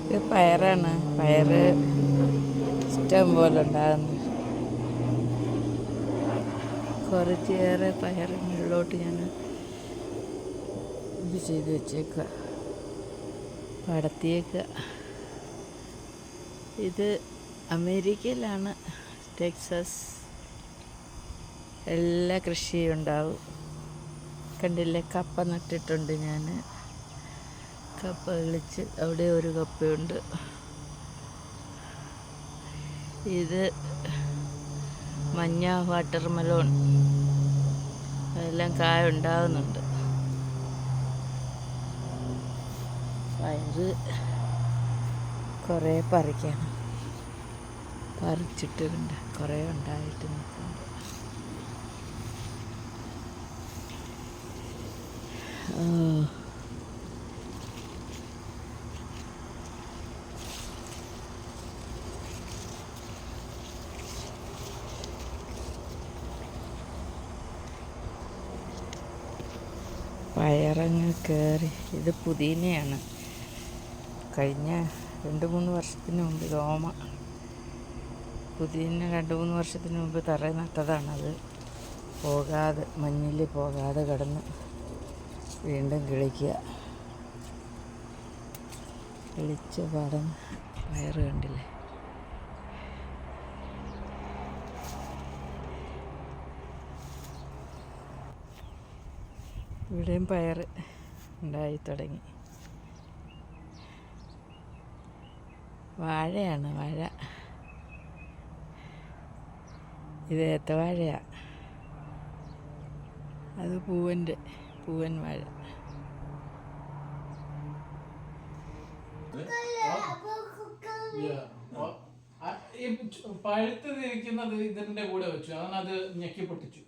ഇത് പയറാണ്. പയറ് ഇഷ്ടം പോലെ ഉണ്ടാകുന്നു. കുറച്ചേറെ പയർ മുകളിലോട്ട് ഞാൻ ഇത് ചെയ്ത് വെച്ചേക്കുക, പടത്തിയേക്കുക. ഇത് അമേരിക്കയിലാണ്, ടെക്സസ്. എല്ലാ കൃഷിയും ഉണ്ടാവും. കണ്ടില്ലേ, കപ്പ നട്ടിട്ടുണ്ട് ഞാൻ. കപ്പ കിളിച്ച് അവിടെ ഒരു കപ്പയുണ്ട്. ഇത് മഞ്ഞ വാട്ടർ മെലോൺ, അതെല്ലാം കായ ഉണ്ടാകുന്നുണ്ട്. പയറ് കുറേ പറിക്കണം, പറിച്ചിട്ടുണ്ട്, കുറേ ഉണ്ടായിട്ട് നിൽക്കുന്നുണ്ട്. പയറങ്ങ് കയറി. ഇത് പുതിനയാണ്. കഴിഞ്ഞ 2-3 വർഷത്തിന് മുമ്പ് പുതിന 2-3 വർഷത്തിന് മുമ്പ് തറ നട്ടതാണത്. പോകാതെ, മഞ്ഞിൽ പോകാതെ കിടന്ന് വീണ്ടും കിളിക്കുക. കിളിച്ച പാടം പയറ് കണ്ടില്ലേ. ഇവിടെയും പയർ ഉണ്ടായി തുടങ്ങി. വാഴയാണ്, വാഴ. ഇത് ഏത്തവാഴയാണ്. അത് പൂവൻ വാഴ. പഴുത്തതിരിക്കുന്നത് ഇതിന്റെ കൂടെ വെച്ചു, അവനത് ഞെക്കി പൊട്ടിച്ചു.